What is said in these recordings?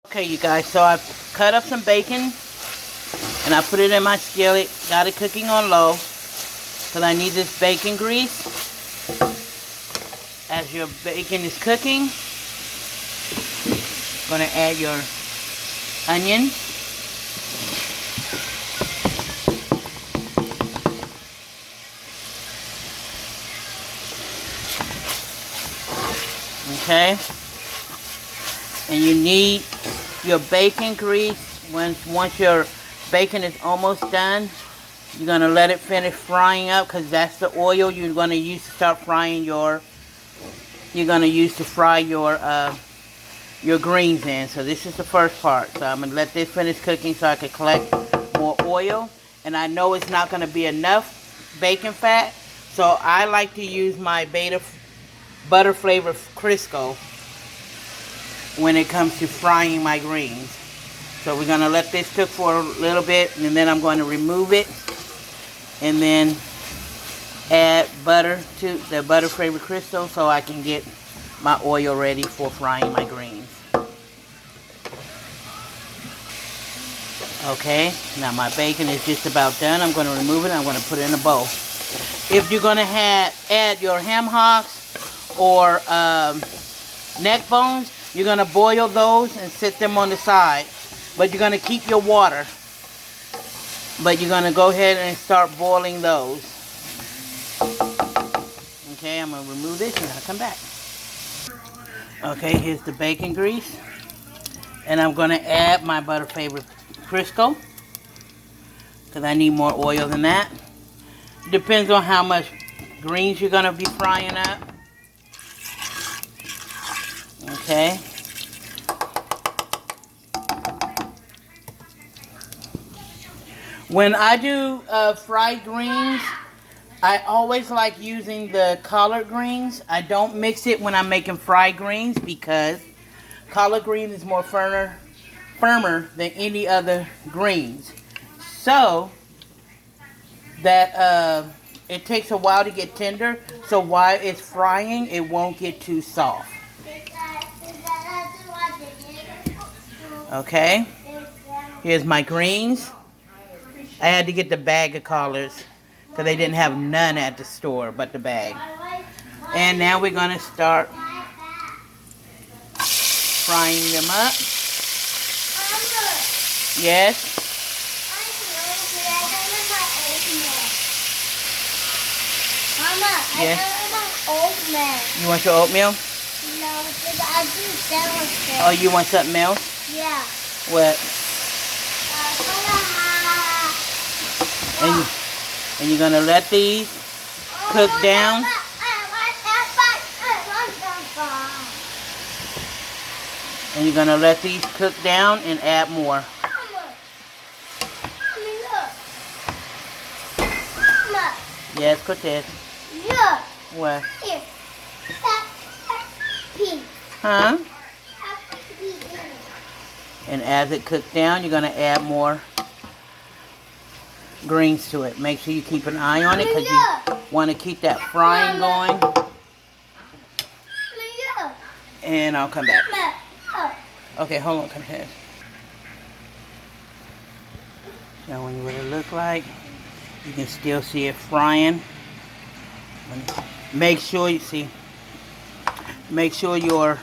Okay, you guys, so I cut up some bacon and I put it in my skillet. Got it cooking on low because I need this bacon grease. As your bacon is cooking, you're going to add your onion. Okay, and you need your bacon grease. Once your bacon is almost done, you're going to let it finish frying up because that's the oil you're going to use to start frying your fry your greens in. So this is the first part. So I'm going to let this finish cooking so I can collect more oil. And I know it's not going to be enough bacon fat, so I like to use my butter flavored Crisco when it comes to frying my greens. So we're going to let this cook for a little bit, and then I'm going to remove it and then add butter to the butter flavored Crisco so I can get my oil ready for frying my greens. Okay, now my bacon is just about done. I'm going to remove it. I'm going to put it in a bowl. If you're going to add your ham hocks or neck bones, you're going to boil those and sit them on the side. But you're going to keep your water. But you're going to go ahead and start boiling those. Okay, I'm going to remove this and I'll come back. Okay, here's the bacon grease. And I'm going to add my butter flavored Crisco, because I need more oil than that. Depends on how much greens you're going to be frying up. Okay. When I do fried greens, I always like using the collard greens. I don't mix it when I'm making fried greens because collard green is more firmer than any other greens. So that it takes a while to get tender. So while it's frying, it won't get too soft. Okay. Here's my greens. I had to get the bag of collards because they didn't have none at the store but the bag. And now we're going to start frying them up. Yes? Yes. You want your oatmeal? No, because I do sandwich. Oh, you want something else? Yeah. What? And you're going to let these cook down. And you're going to let these cook down and add more. Yes, Cortez. Look. What? Here. Pink. Huh? And as it cooks down, you're going to add more greens to it. Make sure you keep an eye on it because you want to keep that frying going. And I'll come back. Okay, hold on, come ahead. Showing you what it looks like. You can still see it frying. Make sure you see. Make sure you're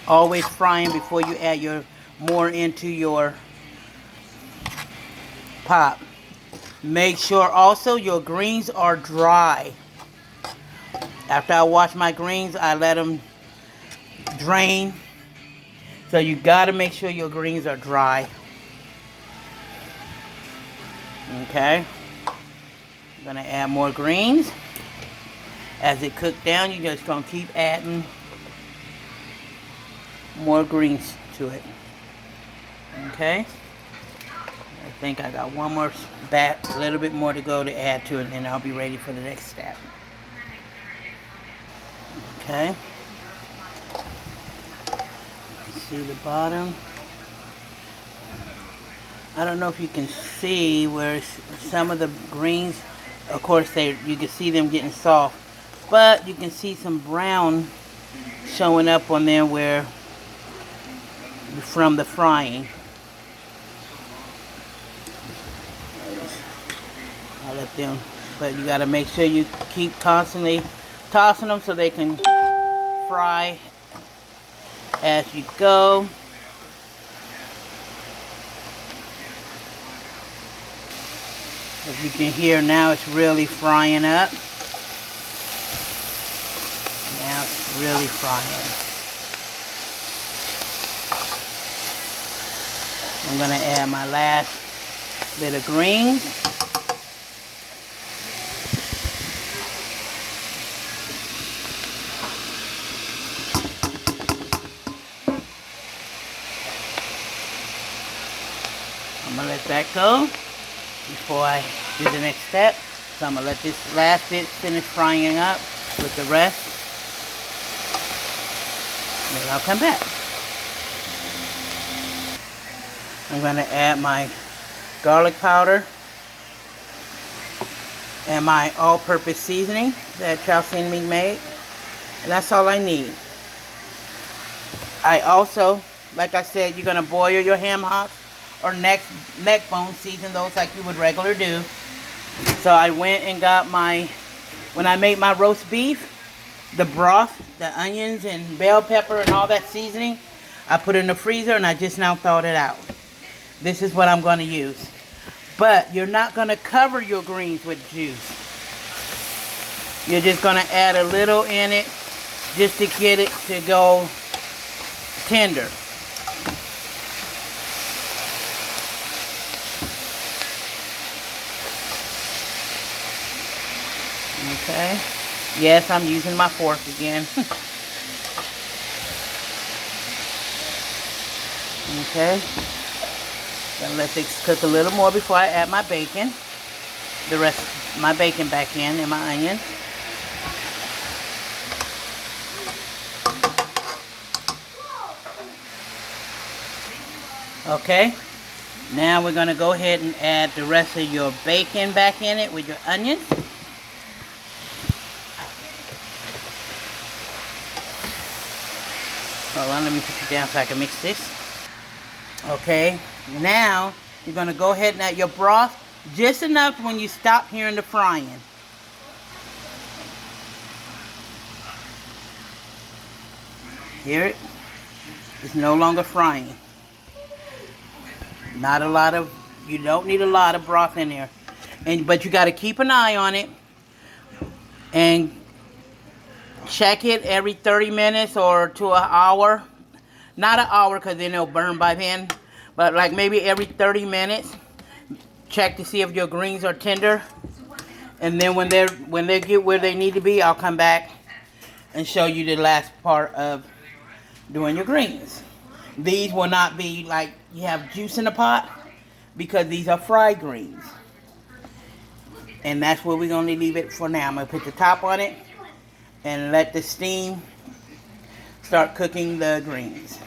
always frying before you add more into your pot. Make sure also your greens are dry. After I wash my greens, I let them drain. So you got to make sure your greens are dry. Okay. I'm going to add more greens. As it cooks down, you're just going to keep adding more greens to it. Okay. I think I got one more batch, a little bit more to go to add to it, and I'll be ready for the next step. Okay. See the bottom. I don't know if you can see where some of the greens, of course, you can see them getting soft, but you can see some brown showing up on there where from the frying. I let them, but you got to make sure you keep constantly tossing them so they can fry as you go. As you can hear now, it's really frying up. Now it's really frying. I'm going to add my last bit of greens. I'm going to let that go before I do the next step. So I'm going to let this last bit finish frying up with the rest. And then I'll come back. I'm going to add my garlic powder and my all-purpose seasoning that Chelsea me made. And that's all I need. I also, like I said, you're going to boil your ham hocks or neck bone, season those like you would regular do. So I went and got my, when I made my roast beef, the broth, the onions and bell pepper and all that seasoning, I put it in the freezer and I just now thawed it out. This is what I'm going to use. But you're not going to cover your greens with juice. You're just going to add a little in it just to get it to go tender. Okay. Yes, I'm using my fork again. Okay. Gonna let this cook a little more before I add my bacon. The rest of my bacon back in and my onion. Okay. Now we're gonna go ahead and add the rest of your bacon back in it with your onions. Hold on, let me put you down so I can mix this. Okay, now you're going to go ahead and add your broth just enough when you stop hearing the frying. Hear it? It's no longer frying. Not a lot of, you don't need a lot of broth in there. But you got to keep an eye on it and check it every 30 minutes or to an hour. Not an hour because then it'll burn by then. But like maybe every 30 minutes. Check to see if your greens are tender. And then when they get where they need to be, I'll come back and show you the last part of doing your greens. These will not be like you have juice in the pot because these are fried greens. And that's where we're going to leave it for now. I'm going to put the top on it and let the steam start cooking the greens.